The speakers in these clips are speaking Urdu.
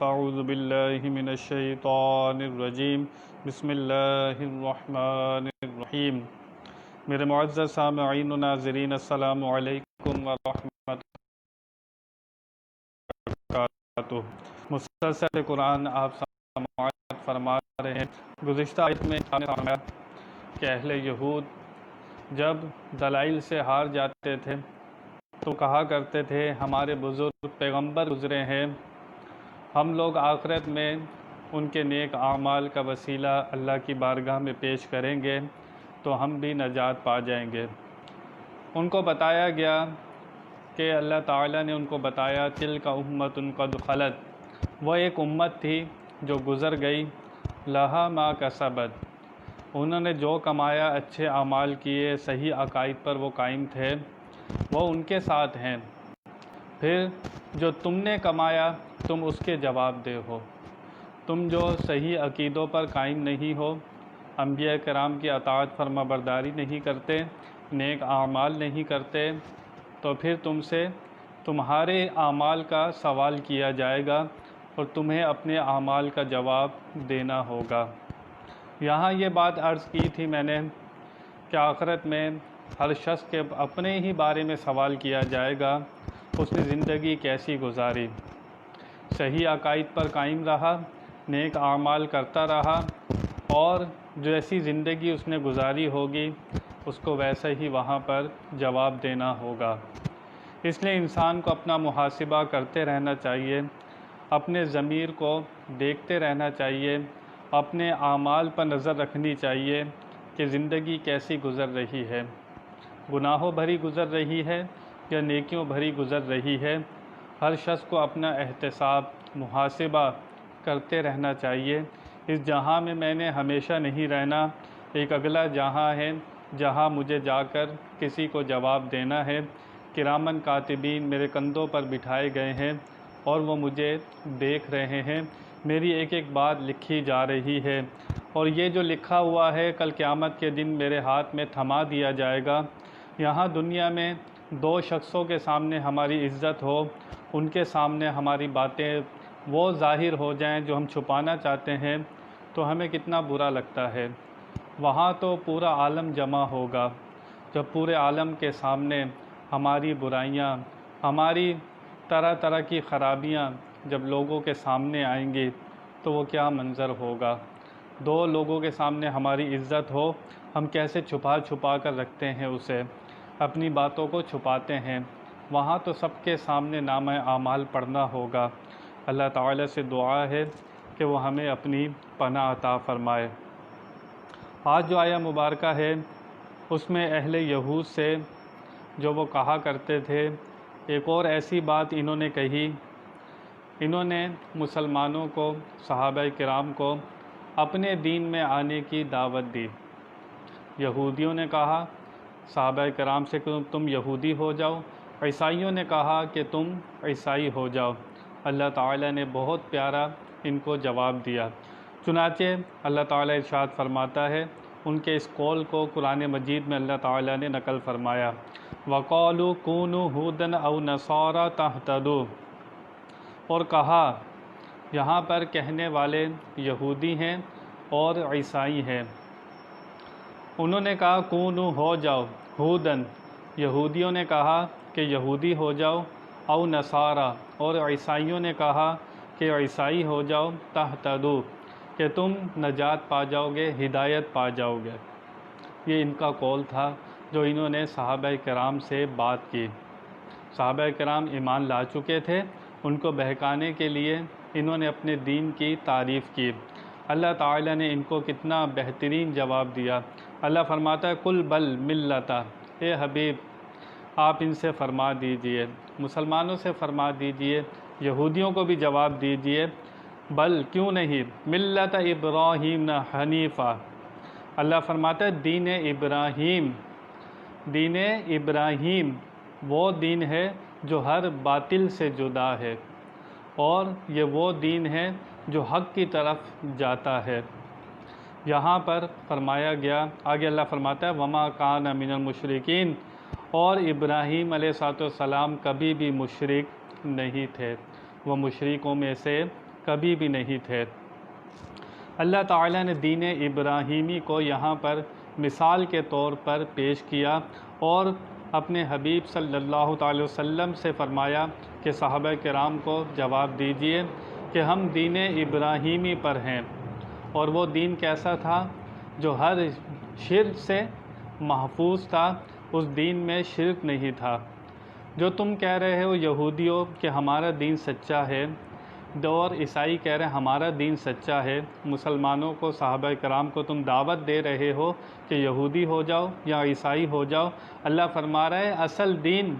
اعوذ باللہ من الشیطان الرجیم بسم اللہ الرحمن الرحیم۔ میرے معزز سامعین و ناظرین، السلام علیکم ورحمۃ اللہ وبرکاتہ۔ مسلسل قرآن آپ سماعت فرما رہے ہیں۔ گزشتہ آیت میں فرمایا کہ اہل یہود جب دلائل سے ہار جاتے تھے تو کہا کرتے تھے ہمارے بزرگ پیغمبر گزرے ہیں، ہم لوگ آخرت میں ان کے نیک اعمال کا وسیلہ اللہ کی بارگاہ میں پیش کریں گے تو ہم بھی نجات پا جائیں گے۔ ان کو بتایا گیا کہ اللہ تعالیٰ نے ان کو بتایا تلک امۃ قد خلت، وہ ایک امت تھی جو گزر گئی، لہا ما کسبت، انہوں نے جو کمایا، اچھے اعمال کیے، صحیح عقائد پر وہ قائم تھے، وہ ان کے ساتھ ہیں۔ پھر جو تم نے کمایا تم اس کے جواب دہ ہو، تم جو صحیح عقیدوں پر قائم نہیں ہو، انبیاء کرام کی اطاعت فرما برداری نہیں کرتے، نیک اعمال نہیں کرتے، تو پھر تم سے تمہارے اعمال کا سوال کیا جائے گا اور تمہیں اپنے اعمال کا جواب دینا ہوگا۔ یہاں یہ بات عرض کی تھی میں نے کہ آخرت میں ہر شخص کے اپنے ہی بارے میں سوال کیا جائے گا، اس نے زندگی کیسی گزاری، صحیح عقائد پر قائم رہا، نیک اعمال کرتا رہا، اور جیسی زندگی اس نے گزاری ہوگی اس کو ویسے ہی وہاں پر جواب دینا ہوگا۔ اس لیے انسان کو اپنا محاسبہ کرتے رہنا چاہیے، اپنے ضمیر کو دیکھتے رہنا چاہیے، اپنے اعمال پر نظر رکھنی چاہیے کہ زندگی کیسی گزر رہی ہے، گناہوں بھری گزر رہی ہے یا نیکیوں بھری گزر رہی ہے۔ ہر شخص کو اپنا احتساب، محاسبہ کرتے رہنا چاہیے۔ اس جہاں میں نے ہمیشہ نہیں رہنا، ایک اگلا جہاں ہے جہاں مجھے جا کر کسی کو جواب دینا ہے۔ کرامن کاتبین میرے کندھوں پر بٹھائے گئے ہیں اور وہ مجھے دیکھ رہے ہیں، میری ایک ایک بات لکھی جا رہی ہے، اور یہ جو لکھا ہوا ہے کل قیامت کے دن میرے ہاتھ میں تھما دیا جائے گا۔ یہاں دنیا میں دو شخصوں کے سامنے ہماری عزت ہو، ان کے سامنے ہماری باتیں وہ ظاہر ہو جائیں جو ہم چھپانا چاہتے ہیں، تو ہمیں کتنا برا لگتا ہے۔ وہاں تو پورا عالم جمع ہوگا، جب پورے عالم کے سامنے ہماری برائیاں، ہماری طرح طرح کی خرابیاں جب لوگوں کے سامنے آئیں گی تو وہ کیا منظر ہوگا۔ دو لوگوں کے سامنے ہماری عزت ہو، ہم کیسے چھپا چھپا کر رکھتے ہیں اسے، اپنی باتوں کو چھپاتے ہیں، وہاں تو سب کے سامنے نامہ اعمال پڑھنا ہوگا۔ اللہ تعالیٰ سے دعا ہے کہ وہ ہمیں اپنی پناہ عطا فرمائے۔ آج جو آیہ مبارکہ ہے اس میں اہل یہود سے جو وہ کہا کرتے تھے، ایک اور ایسی بات انہوں نے کہی، انہوں نے مسلمانوں کو، صحابہ کرام کو اپنے دین میں آنے کی دعوت دی۔ یہودیوں نے کہا صحابہ کرام سے کہ تم یہودی ہو جاؤ، عیسائیوں نے کہا کہ تم عیسائی ہو جاؤ۔ اللہ تعالیٰ نے بہت پیارا ان کو جواب دیا۔ چنانچہ اللہ تعالیٰ ارشاد فرماتا ہے، ان کے اس قول کو قرآن مجید میں اللہ تعالیٰ نے نقل فرمایا، وَقَالُوا كُونُوا هُودًا أَوْ نَصَارَىٰ تَهْتَدُوا، اور کہا، یہاں پر کہنے والے یہودی ہیں اور عیسائی ہیں۔ انہوں نے کہا کونو ہو جاؤ، ہودن، یہودیوں نے کہا کہ یہودی ہو جاؤ، او نصارا، اور عیسائیوں نے کہا کہ عیسائی ہو جاؤ، تہتدو، کہ تم نجات پا جاؤ گے، ہدایت پا جاؤ گے۔ یہ ان کا قول تھا جو انہوں نے صحابہ کرام سے بات کی۔ صحابہ کرام ایمان لا چکے تھے، ان کو بہکانے کے لیے انہوں نے اپنے دین کی تعریف کی۔ اللہ تعالیٰ نے ان کو کتنا بہترین جواب دیا۔ اللہ فرماتا ہے کل بل ملتا، اے حبیب آپ ان سے فرما دیجئے، مسلمانوں سے فرما دیجئے، یہودیوں کو بھی جواب دیجئے، بل کیوں نہیں، ملت ابراہیم حنیفہ، اللہ فرماتا ہے دین ابراہیم، دین ابراہیم وہ دین ہے جو ہر باطل سے جدا ہے، اور یہ وہ دین ہے جو حق کی طرف جاتا ہے۔ یہاں پر فرمایا گیا، آگے اللہ فرماتا ہے وما کان من المشرکین، اور ابراہیم علیہ السلام کبھی بھی مشرک نہیں تھے، وہ مشرکوں میں سے کبھی بھی نہیں تھے۔ اللہ تعالیٰ نے دین ابراہیمی کو یہاں پر مثال کے طور پر پیش کیا اور اپنے حبیب صلی اللہ تعالی وسلم سے فرمایا کہ صحابہ کرام کو جواب دیجئے کہ ہم دین ابراہیمی پر ہیں، اور وہ دین کیسا تھا؟ جو ہر شرک سے محفوظ تھا، اس دین میں شرک نہیں تھا۔ جو تم کہہ رہے ہو یہودیوں کہ ہمارا دین سچا ہے، اور عیسائی کہہ رہے ہیں ہمارا دین سچا ہے، مسلمانوں کو، صحابہ کرام کو تم دعوت دے رہے ہو کہ یہودی ہو جاؤ یا عیسائی ہو جاؤ۔ اللہ فرما رہا ہے اصل دین،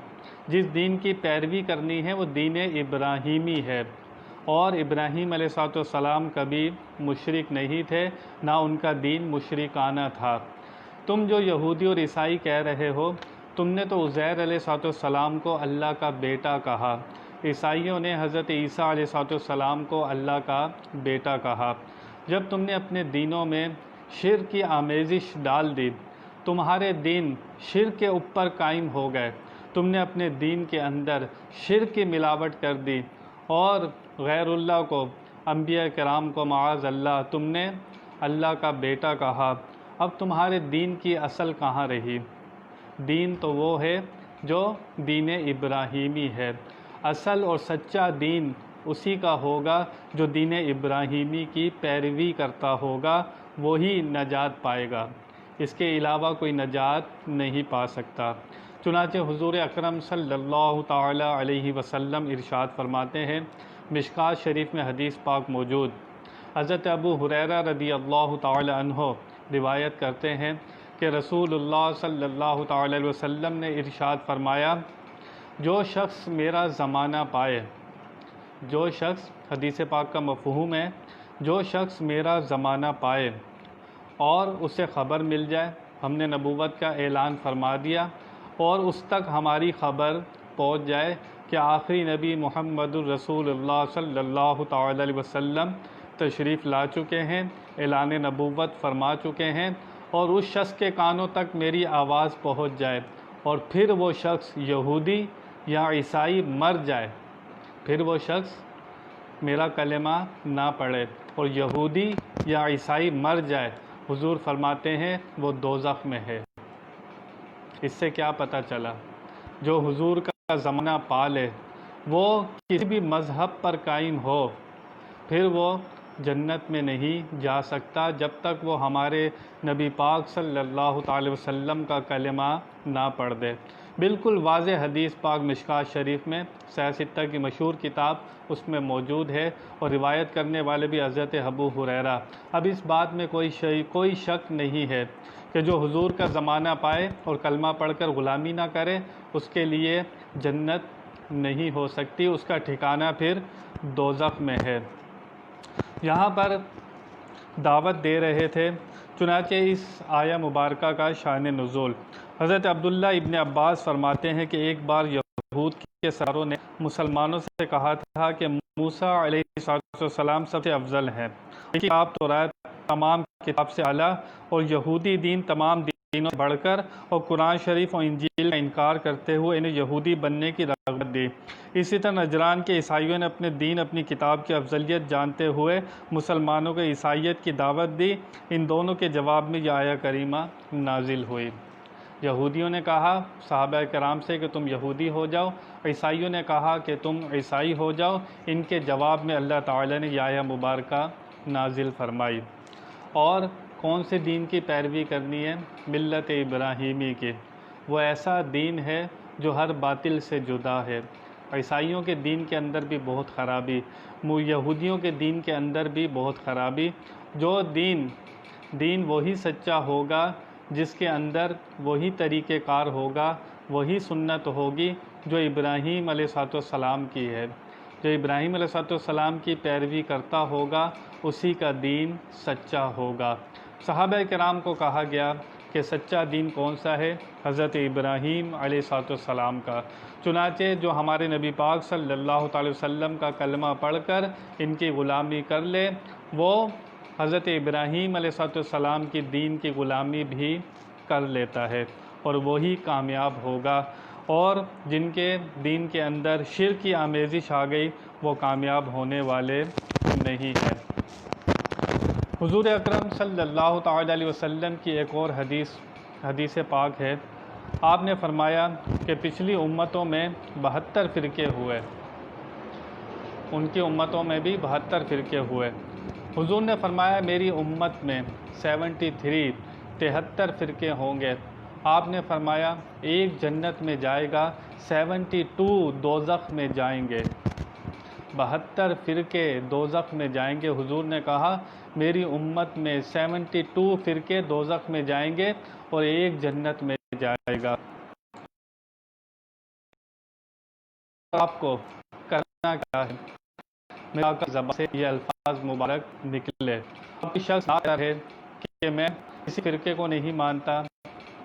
جس دین کی پیروی کرنی ہے وہ دین ابراہیمی ہے، اور ابراہیم علیہ السلام کبھی مشرک نہیں تھے، نہ ان کا دین مشرکانہ تھا۔ تم جو یہودی اور عیسائی کہہ رہے ہو، تم نے تو عزیر علیہ السلام کو اللہ کا بیٹا کہا، عیسائیوں نے حضرت عیسیٰ علیہ السلام کو اللہ کا بیٹا کہا۔ جب تم نے اپنے دینوں میں شرک کی آمیزش ڈال دی، تمہارے دین شرک کے اوپر قائم ہو گئے، تم نے اپنے دین کے اندر شرک کی ملاوٹ کر دی اور غیر اللہ کو، انبیاء کرام کو معاذ اللہ تم نے اللہ کا بیٹا کہا، اب تمہارے دین کی اصل کہاں رہی؟ دین تو وہ ہے جو دین ابراہیمی ہے۔ اصل اور سچا دین اسی کا ہوگا جو دین ابراہیمی کی پیروی کرتا ہوگا، وہی نجات پائے گا، اس کے علاوہ کوئی نجات نہیں پا سکتا۔ چنانچہ حضور اکرم صلی اللہ تعالی علیہ وسلم ارشاد فرماتے ہیں، مشکوٰۃ شریف میں حدیث پاک موجود، حضرت ابو ہریرہ رضی اللہ تعالی عنہ روایت کرتے ہیں کہ رسول اللہ صلی اللہ تعالی علیہ وسلم نے ارشاد فرمایا، جو شخص میرا زمانہ پائے، جو شخص، حدیث پاک کا مفہوم ہے، جو شخص میرا زمانہ پائے اور اسے خبر مل جائے، ہم نے نبوت کا اعلان فرما دیا اور اس تک ہماری خبر پہنچ جائے کہ آخری نبی محمد الرسول اللہ صلی اللہ تعالی علیہ وسلم تشریف لا چکے ہیں، اعلان نبوت فرما چکے ہیں، اور اس شخص کے کانوں تک میری آواز پہنچ جائے اور پھر وہ شخص یہودی یا عیسائی مر جائے، پھر وہ شخص میرا کلمہ نہ پڑھے اور یہودی یا عیسائی مر جائے، حضور فرماتے ہیں وہ دوزخ میں ہے۔ اس سے کیا پتہ چلا؟ جو حضور کا زمانہ پالے، وہ کسی بھی مذہب پر قائم ہو، پھر وہ جنت میں نہیں جا سکتا جب تک وہ ہمارے نبی پاک صلی اللہ تعالی وسلم کا کلمہ نہ پڑھ دے۔ بالکل واضح حدیث پاک مشکوٰۃ شریف میں، صحیح ستہ کی مشہور کتاب، اس میں موجود ہے، اور روایت کرنے والے بھی حضرت ابو ہریرہ۔ اب اس بات میں کوئی شک نہیں ہے کہ جو حضور کا زمانہ پائے اور کلمہ پڑھ کر غلامی نہ کرے، اس کے لیے جنت نہیں ہو سکتی، اس کا ٹھکانہ پھر دوزخ میں ہے۔ یہاں پر دعوت دے رہے تھے، چنانچہ اس آیہ مبارکہ کا شان نزول، حضرت عبداللہ ابن عباس فرماتے ہیں کہ ایک بار یہود کے سرداروں نے مسلمانوں سے کہا تھا کہ موسیٰ علیہ السلام سب سے افضل ہیں، ان کی کتاب تورات تمام کتاب سے اعلیٰ، اور یہودی دین تمام دینوں سے بڑھ کر، اور قرآن شریف اور انجیل کا انکار کرتے ہوئے انہیں یہودی بننے کی رغبت دی۔ اسی طرح نجران کے عیسائیوں نے اپنے دین، اپنی کتاب کی افضلیت جانتے ہوئے مسلمانوں کو عیسائیت کی دعوت دی۔ ان دونوں کے جواب میں یہ آیہ کریمہ نازل ہوئی۔ یہودیوں نے کہا صحابہ کرام سے کہ تم یہودی ہو جاؤ، عیسائیوں نے کہا کہ تم عیسائی ہو جاؤ۔ ان کے جواب میں اللہ تعالی نے یہ آیہ مبارکہ نازل فرمائی۔ اور کون سے دین کی پیروی کرنی ہے؟ ملت ابراہیمی کی۔ وہ ایسا دین ہے جو ہر باطل سے جدا ہے۔ عیسائیوں کے دین کے اندر بھی بہت خرابی، یہودیوں کے دین کے اندر بھی بہت خرابی۔ جو دین وہی سچا ہوگا جس کے اندر وہی طریقہ کار ہوگا، وہی سنت ہوگی جو ابراہیم علیہ السلام کی ہے۔ جو ابراہیم علیہ السلام کی پیروی کرتا ہوگا، اسی کا دین سچا ہوگا۔ صحابہ کرام کو کہا گیا کہ سچا دین کون سا ہے؟ حضرت ابراہیم علیہ السلام کا۔ چنانچہ جو ہمارے نبی پاک صلی اللہ تعالی وسلم کا کلمہ پڑھ کر ان کی غلامی کر لے، وہ حضرت ابراہیم علیہ السلام کی دین کی غلامی بھی کر لیتا ہے، اور وہی کامیاب ہوگا۔ اور جن کے دین کے اندر شرک کی آمیزش آ گئی، وہ کامیاب ہونے والے نہیں ہے۔ حضور اکرم صلی اللہ تعالی علیہ وسلم کی ایک اور حدیث پاک ہے، آپ نے فرمایا کہ پچھلی امتوں میں 72 فرقے ہوئے، ان کی امتوں میں بھی 72 فرقے ہوئے۔ حضور نے فرمایا میری امت میں 73 فرقے ہوں گے۔ آپ نے فرمایا ایک جنت میں جائے گا، 72 دوزخ میں جائیں گے، 72 فرقے دوزخ میں جائیں گے۔ حضور نے کہا میری امت میں 72 فرقے دوزخ میں جائیں گے اور ایک جنت میں جائے گا۔ آپ کو کرنا کیا ہے؟ میرا زبان سے یہ الفاظ مبارک نکلے، کوئی شخص ہے کہ میں کسی فرقے کو نہیں مانتا،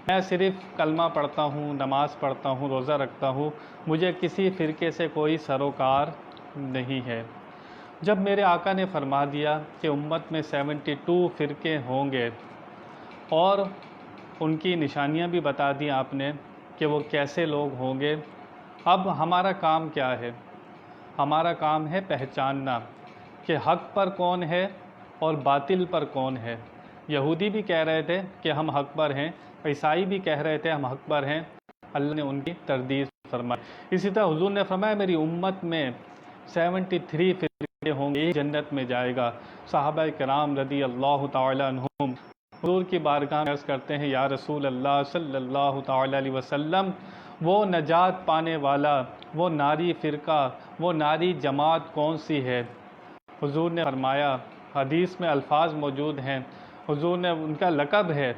میں صرف کلمہ پڑھتا ہوں، نماز پڑھتا ہوں، روزہ رکھتا ہوں، مجھے کسی فرقے سے کوئی سروکار نہیں ہے۔ جب میرے آقا نے فرما دیا کہ امت میں 72 فرقے ہوں گے اور ان کی نشانیاں بھی بتا دیں آپ نے کہ وہ کیسے لوگ ہوں گے، اب ہمارا کام کیا ہے؟ ہمارا کام ہے پہچاننا کہ حق پر کون ہے اور باطل پر کون ہے۔ یہودی بھی کہہ رہے تھے کہ ہم حق پر ہیں، عیسائی بھی کہہ رہے تھے ہم حق پر ہیں، اللہ نے ان کی تردید فرمائی۔ اسی طرح حضور نے فرمایا میری امت میں 73 فرقے ہوں گے، ایک جنت میں جائے گا۔ صحابہ کرام رضی اللہ تعالی عنہم حضور کی بارگاہ میں عرض کرتے ہیں یا رسول اللہ صلی اللہ تعالی علیہ وسلم، وہ نجات پانے والا، وہ ناری فرقہ، وہ ناری جماعت کون سی ہے؟ حضور نے فرمایا، حدیث میں الفاظ موجود ہیں، حضور نے ان کا لقب ہے،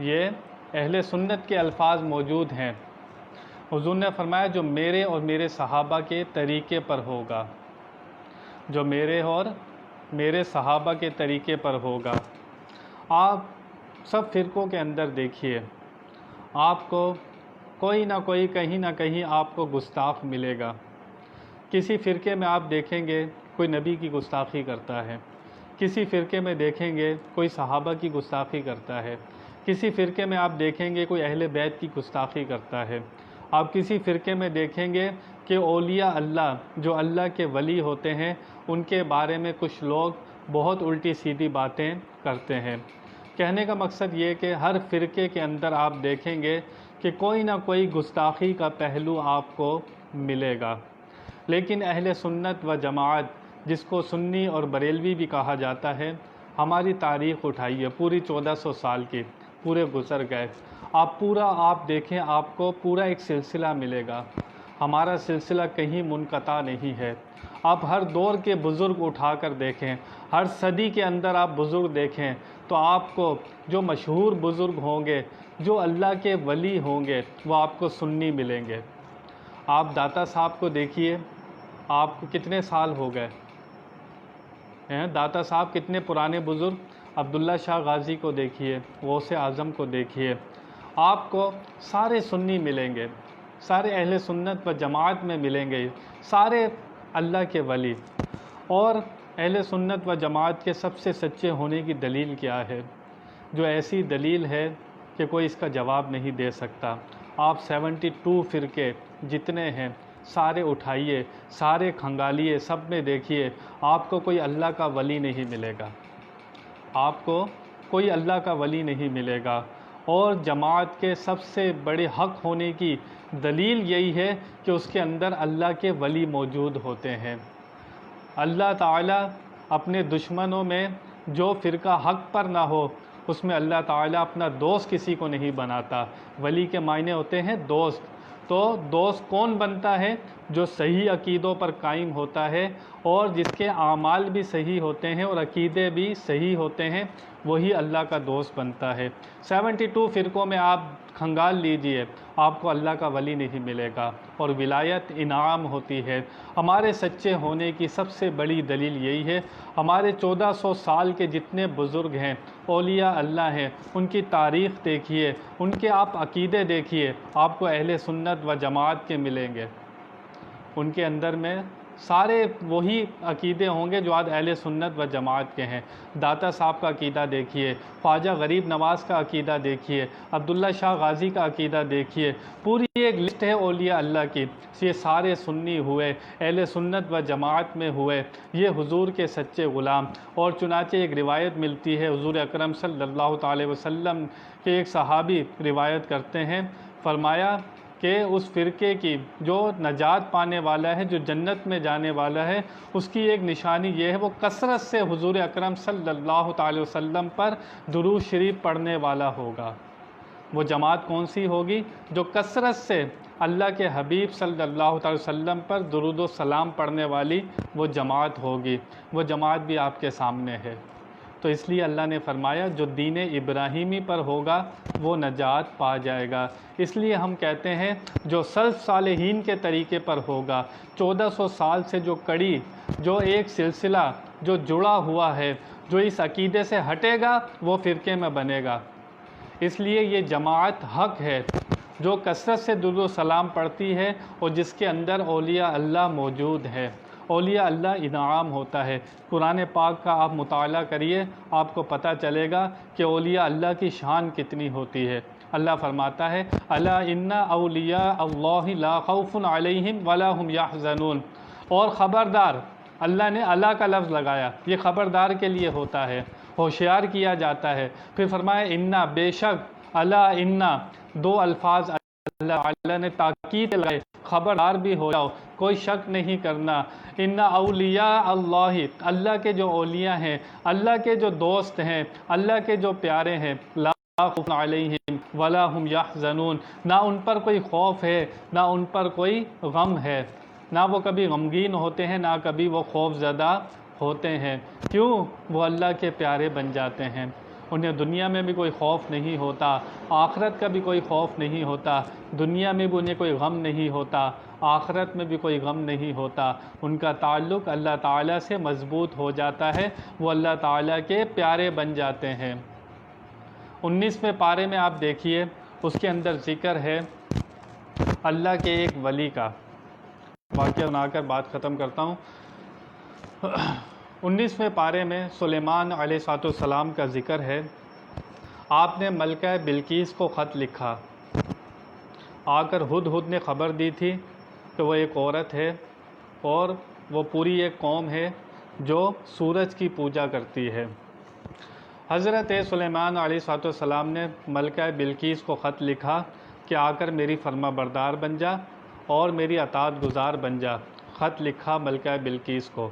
یہ اہل سنت کے الفاظ موجود ہیں۔ حضور نے فرمایا جو میرے اور میرے صحابہ کے طریقے پر ہوگا، جو میرے اور میرے صحابہ کے طریقے پر ہوگا۔ آپ سب فرقوں کے اندر دیکھیے، آپ کو کوئی نہ کوئی کہیں نہ کہیں آپ کو گستاخ ملے گا۔ کسی فرقے میں آپ دیکھیں گے کوئی نبی کی گستاخی کرتا ہے، کسی فرقے میں دیکھیں گے کوئی صحابہ کی گستاخی کرتا ہے، کسی فرقے میں آپ دیکھیں گے کوئی اہل بیت کی گستاخی کرتا ہے، آپ کسی فرقے میں دیکھیں گے کہ اولیاء اللہ جو اللہ کے ولی ہوتے ہیں ان کے بارے میں کچھ لوگ بہت الٹی سیدھی باتیں کرتے ہیں۔ کہنے کا مقصد یہ کہ ہر فرقے کے اندر آپ دیکھیں گے کہ کوئی نہ کوئی گستاخی کا پہلو آپ کو ملے گا، لیکن اہل سنت و جماعت جس کو سنی اور بریلوی بھی کہا جاتا ہے، ہماری تاریخ اٹھائیے پوری 1400 سال کی، پورے گزر گئے، آپ دیکھیں آپ کو پورا ایک سلسلہ ملے گا، ہمارا سلسلہ کہیں منقطع نہیں ہے۔ آپ ہر دور کے بزرگ اٹھا کر دیکھیں، ہر صدی کے اندر آپ بزرگ دیکھیں تو آپ کو جو مشہور بزرگ ہوں گے، جو اللہ کے ولی ہوں گے، وہ آپ کو سنی ملیں گے۔ آپ داتا صاحب کو دیکھیے، آپ کو کتنے سال ہو گئے ہیں؟ داتا صاحب کتنے پرانے بزرگ، عبداللہ شاہ غازی کو دیکھیے، غوث اعظم کو دیکھیے، آپ کو سارے سنی ملیں گے، سارے اہل سنت و جماعت میں ملیں گے، سارے اللہ کے ولی۔ اور اہل سنت و جماعت کے سب سے سچے ہونے کی دلیل کیا ہے؟ جو ایسی دلیل ہے کہ کوئی اس کا جواب نہیں دے سکتا۔ آپ 72 فرقے جتنے ہیں سارے اٹھائیے، سارے کھنگالیے، سب میں دیکھیے، آپ کو کوئی اللہ کا ولی نہیں ملے گا، آپ کو کوئی اللہ کا ولی نہیں ملے گا۔ اور جماعت کے سب سے بڑے حق ہونے کی دلیل یہی ہے کہ اس کے اندر اللہ کے ولی موجود ہوتے ہیں۔ اللہ تعالیٰ اپنے دشمنوں میں جو فرقہ حق پر نہ ہو اس میں اللہ تعالیٰ اپنا دوست کسی کو نہیں بناتا۔ ولی کے معنی ہوتے ہیں دوست، تو دوست کون بنتا ہے؟ جو صحیح عقیدوں پر قائم ہوتا ہے اور جس کے اعمال بھی صحیح ہوتے ہیں اور عقیدے بھی صحیح ہوتے ہیں، وہی اللہ کا دوست بنتا ہے۔ 72 فرقوں میں آپ کھنگال لیجئے، آپ کو اللہ کا ولی نہیں ملے گا، اور ولایت انعام ہوتی ہے۔ ہمارے سچے ہونے کی سب سے بڑی دلیل یہی ہے، ہمارے 1400 سال کے جتنے بزرگ ہیں، اولیاء اللہ ہیں، ان کی تاریخ دیکھیے، ان کے آپ عقیدے دیکھیے، آپ کو اہل سنت و جماعت کے ملیں گے۔ ان کے اندر میں سارے وہی عقیدے ہوں گے جو آج اہل سنت و جماعت کے ہیں۔ داتا صاحب کا عقیدہ دیکھیے، خواجہ غریب نواز کا عقیدہ دیکھیے، عبداللہ شاہ غازی کا عقیدہ دیکھیے، پوری ایک لسٹ ہے اولیاء اللہ کی، یہ سارے سنی ہوئے، اہل سنت و جماعت میں ہوئے، یہ حضور کے سچے غلام۔ اور چنانچہ ایک روایت ملتی ہے، حضور اکرم صلی اللہ تعالی وسلم کے ایک صحابی روایت کرتے ہیں، فرمایا کہ اس فرقے کی جو نجات پانے والا ہے، جو جنت میں جانے والا ہے، اس کی ایک نشانی یہ ہے وہ کثرت سے حضور اکرم صلی اللہ تعالی وسلم پر درود شریف پڑھنے والا ہوگا۔ وہ جماعت کون سی ہوگی؟ جو کثرت سے اللہ کے حبیب صلی اللہ تعالی وسلم پر درود و سلام پڑھنے والی وہ جماعت ہوگی۔ وہ جماعت بھی آپ کے سامنے ہے۔ تو اس لیے اللہ نے فرمایا جو دین ابراہیمی پر ہوگا وہ نجات پا جائے گا۔ اس لیے ہم کہتے ہیں جو سلف صالحین کے طریقے پر ہوگا، 1400 سال سے جو کڑی، جو ایک سلسلہ جو جڑا ہوا ہے، جو اس عقیدے سے ہٹے گا وہ فرقے میں بنے گا۔ اس لیے یہ جماعت حق ہے جو کثرت سے درود و سلام پڑھتی ہے اور جس کے اندر اولیاء اللہ موجود ہے۔ اولیاء اللہ انعام ہوتا ہے۔ قرآن پاک کا آپ مطالعہ کریے، آپ کو پتہ چلے گا کہ اولیاء اللہ کی شان کتنی ہوتی ہے۔ اللہ فرماتا ہے الا ان اولیاء اللہ لا خوف علیہم ولا هم یحزنون، اور خبردار، اللہ نے اللہ کا لفظ لگایا، یہ خبردار کے لیے ہوتا ہے، ہوشیار کیا جاتا ہے۔ پھر فرمایا انا، بے شک، الا انا، دو الفاظ اللہ نے تاکید لگائے، خبردار بھی ہو جاؤ، کوئی شک نہیں کرنا۔ ان اولیاء اللہ، اللہ کے جو اولیاء ہیں، اللہ کے جو دوست ہیں، اللہ کے جو پیارے ہیں، لا خوف علیہم ولا هم یحزنون، نہ ان پر کوئی خوف ہے، نہ ان پر کوئی غم ہے، نہ وہ کبھی غمگین ہوتے ہیں، نہ کبھی وہ خوف زدہ ہوتے ہیں۔ کیوں؟ وہ اللہ کے پیارے بن جاتے ہیں، انہیں دنیا میں بھی کوئی خوف نہیں ہوتا، آخرت کا بھی کوئی خوف نہیں ہوتا، دنیا میں بھی انہیں کوئی غم نہیں ہوتا، آخرت میں بھی کوئی غم نہیں ہوتا، ان کا تعلق اللہ تعالیٰ سے مضبوط ہو جاتا ہے، وہ اللہ تعالیٰ کے پیارے بن جاتے ہیں۔ 19ویں پارے میں آپ دیکھیے، اس کے اندر ذکر ہے اللہ کے ایک ولی کا، واقعہ سنا کر بات ختم کرتا ہوں۔ 19ویں پارے میں سلیمان علیہ السلام کا ذکر ہے۔ آپ نے ملکہ بلقیس کو خط لکھا، آ کر ہدہد نے خبر دی تھی کہ وہ ایک عورت ہے اور وہ پوری ایک قوم ہے جو سورج کی پوجا کرتی ہے۔ حضرت سلیمان علیہ السلام نے ملکہ بلقیس کو خط لکھا کہ آ کر میری فرما بردار بن جا اور میری اطاعت گزار بن جا۔ خط لکھا ملکہ بلقیس کو۔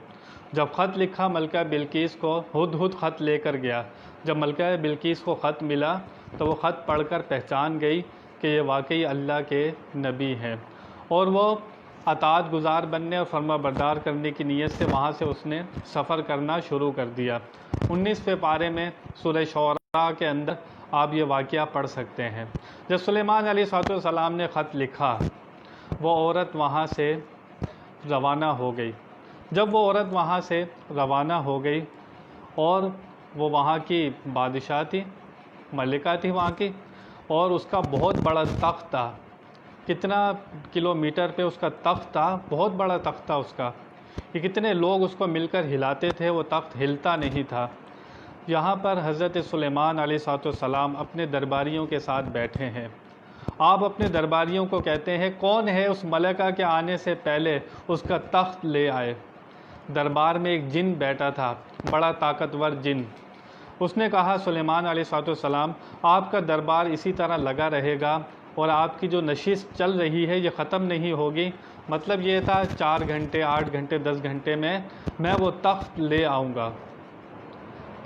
جب خط لکھا ملکہ بلقیس کو، ہدہد خط لے کر گیا۔ جب ملکہ بلقیس کو خط ملا تو وہ خط پڑھ کر پہچان گئی کہ یہ واقعی اللہ کے نبی ہیں، اور وہ اطاعت گزار بننے اور فرما بردار کرنے کی نیت سے وہاں سے اس نے سفر کرنا شروع کر دیا۔ 19ویں پارے میں سورہ شعراء کے اندر آپ یہ واقعہ پڑھ سکتے ہیں۔ جب سلیمان علیہ السلام نے خط لکھا، وہ عورت وہاں سے روانہ ہو گئی۔ جب وہ عورت وہاں سے روانہ ہو گئی اور وہ وہاں کی بادشاہ تھی، ملکہ تھی وہاں کی، اور اس کا بہت بڑا تخت تھا۔ کتنا کلومیٹر پہ اس کا تخت تھا، بہت بڑا تخت تھا اس کا، کہ کتنے لوگ اس کو مل کر ہلاتے تھے، وہ تخت ہلتا نہیں تھا۔ یہاں پر حضرت سلیمان علیہ السلام اپنے درباریوں کے ساتھ بیٹھے ہیں۔ آپ اپنے درباریوں کو کہتے ہیں کون ہے اس ملکہ کے آنے سے پہلے اس کا تخت لے آئے۔ دربار میں ایک جن بیٹھا تھا، بڑا طاقتور جن۔ اس نے کہا سلیمان علیہ السلام، آپ کا دربار اسی طرح لگا رہے گا اور آپ کی جو نشست چل رہی ہے یہ ختم نہیں ہوگی۔ مطلب یہ تھا 4 گھنٹے 8 گھنٹے 10 گھنٹے میں وہ تخت لے آؤں گا۔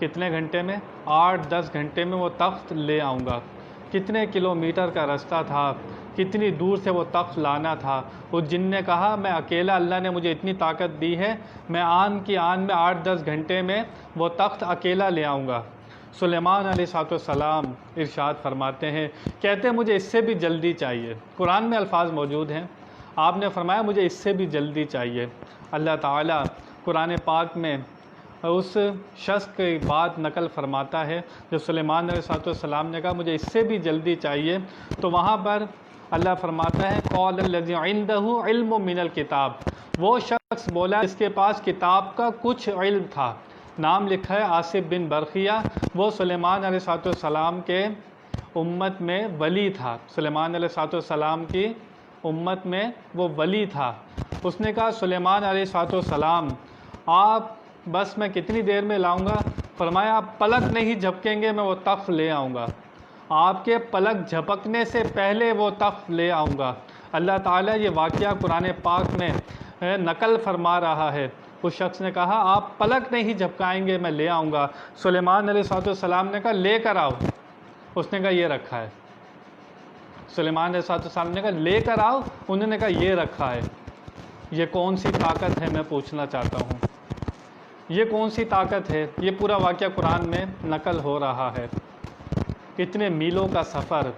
کتنے گھنٹے میں؟ 8-10 گھنٹے میں وہ تخت لے آؤں گا۔ کتنے کلومیٹر کا رستہ تھا، کتنی دور سے وہ تخت لانا تھا۔ اس جن نے کہا میں اکیلا، اللہ نے مجھے اتنی طاقت دی ہے، میں آن کی آن میں 8-10 گھنٹے میں وہ تخت اکیلا لے آؤں گا۔ سلیمان علیہ السلام ارشاد فرماتے ہیں، کہتے ہیں مجھے اس سے بھی جلدی چاہیے۔ قرآن میں الفاظ موجود ہیں، آپ نے فرمایا مجھے اس سے بھی جلدی چاہیے۔ اللہ تعالیٰ قرآن پاک میں اس شخص کی بات نقل فرماتا ہے جو سلیمان علیہ السلام نے کہا مجھے اس سے بھی جلدی چاہیے، تو وہاں پر اللہ فرماتا ہے قال الذی عنده علم من الکتاب، وہ شخص بولا جس کے پاس کتاب کا کچھ علم تھا، نام لکھا ہے آصف بن برقیہ، وہ سلیمان علیہ السلام کے امت میں ولی تھا، سلیمان علیہ السلام کی امت میں وہ ولی تھا۔ اس نے کہا سلیمان علیہ السلام آپ بس میں کتنی دیر میں لاؤں گا؟ فرمایا آپ پلک نہیں جھپکیں گے میں وہ تخت لے آؤں گا، آپ کے پلک جھپکنے سے پہلے وہ تخت لے آؤں گا۔ اللہ تعالیٰ یہ واقعہ قرآن پاک میں نقل فرما رہا ہے۔ اس شخص نے کہا آپ پلک نہیں جھپکائیں گے میں لے آؤں گا۔ سلیمان علیہ السلام نے کہا لے کر آؤ، اس نے کہا یہ رکھا ہے۔ سلیمان علیہ السلام نے کہا لے کر آؤ، انہوں نے کہا یہ رکھا ہے۔ یہ کون سی طاقت ہے میں پوچھنا چاہتا ہوں، یہ کون سی طاقت ہے؟ یہ پورا واقعہ قرآن میں نقل ہو رہا ہے۔ اتنے میلوں کا سفر،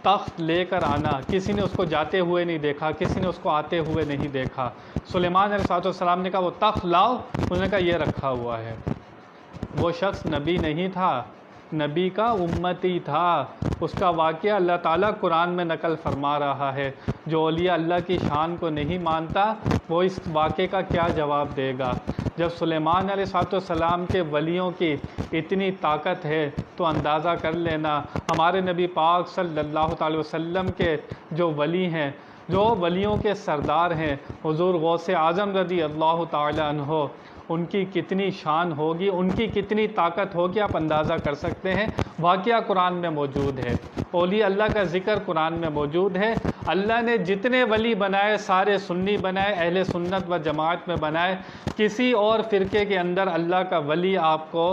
تخت لے کر آنا، کسی نے اس کو جاتے ہوئے نہیں دیکھا، کسی نے اس کو آتے ہوئے نہیں دیکھا۔ سلیمان علیہ السلام نے کہا وہ تخت لاؤ، انہوں نے کہا یہ رکھا ہوا ہے۔ وہ شخص نبی نہیں تھا، نبی کا امتی تھا۔ اس کا واقعہ اللہ تعالیٰ قرآن میں نقل فرما رہا ہے۔ جو اولیاء اللہ کی شان کو نہیں مانتا وہ اس واقعے کا کیا جواب دے گا؟ جب سلیمان علیہ السلام کے ولیوں کی اتنی طاقت ہے تو اندازہ کر لینا ہمارے نبی پاک صلی اللہ تعالی وسلم کے جو ولی ہیں، جو ولیوں کے سردار ہیں، حضور غوث اعظم رضی اللہ تعالی عنہ، ان کی کتنی شان ہوگی، ان کی کتنی طاقت ہوگی، آپ اندازہ کر سکتے ہیں۔ واقعہ قرآن میں موجود ہے، اولیاء اللہ کا ذکر قرآن میں موجود ہے۔ اللہ نے جتنے ولی بنائے سارے سنی بنائے، اہل سنت و جماعت میں بنائے، کسی اور فرقے کے اندر اللہ کا ولی آپ کو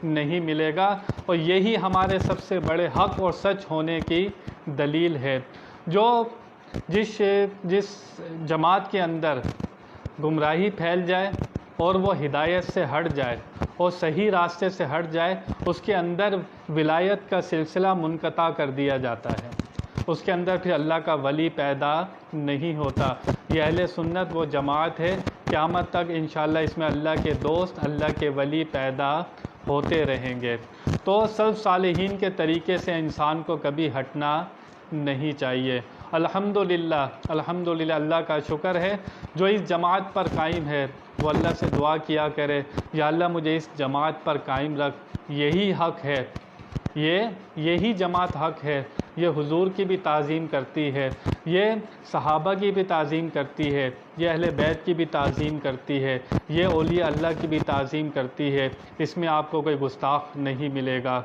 نہیں ملے گا، اور یہی ہمارے سب سے بڑے حق اور سچ ہونے کی دلیل ہے۔ جو جس جماعت کے اندر گمراہی پھیل جائے اور وہ ہدایت سے ہٹ جائے اور صحیح راستے سے ہٹ جائے، اس کے اندر ولایت کا سلسلہ منقطع کر دیا جاتا ہے، اس کے اندر پھر اللہ کا ولی پیدا نہیں ہوتا۔ یہ اہل سنت وہ جماعت ہے، قیامت تک انشاءاللہ اس میں اللہ کے دوست، اللہ کے ولی پیدا ہوتے رہیں گے۔ تو سلف صالحین کے طریقے سے انسان کو کبھی ہٹنا نہیں چاہیے۔ الحمدللہ اللہ کا شکر ہے جو اس جماعت پر قائم ہے، وہ اللہ سے دعا کیا کرے یا اللہ مجھے اس جماعت پر قائم رکھ، یہی حق ہے، یہی جماعت حق ہے۔ یہ حضور کی بھی تعظیم کرتی ہے، یہ صحابہ کی بھی تعظیم کرتی ہے، یہ اہل بیت کی بھی تعظیم کرتی ہے، یہ اولیاء اللہ کی بھی تعظیم کرتی ہے۔ اس میں آپ کو کوئی گستاخ نہیں ملے گا۔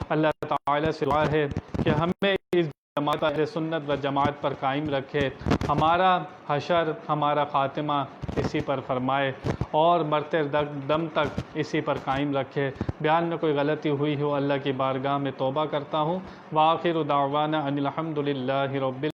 اللہ تعالیٰ سے دعا ہے کہ ہمیں اس جماعت اہل سنت و جماعت پر قائم رکھے، ہمارا حشر، ہمارا خاتمہ اسی پر فرمائے اور مرتے دم تک اسی پر قائم رکھے۔ بیان میں کوئی غلطی ہوئی ہو اللہ کی بارگاہ میں توبہ کرتا ہوں۔ وآخر دعوانا ان الحمد للہ رب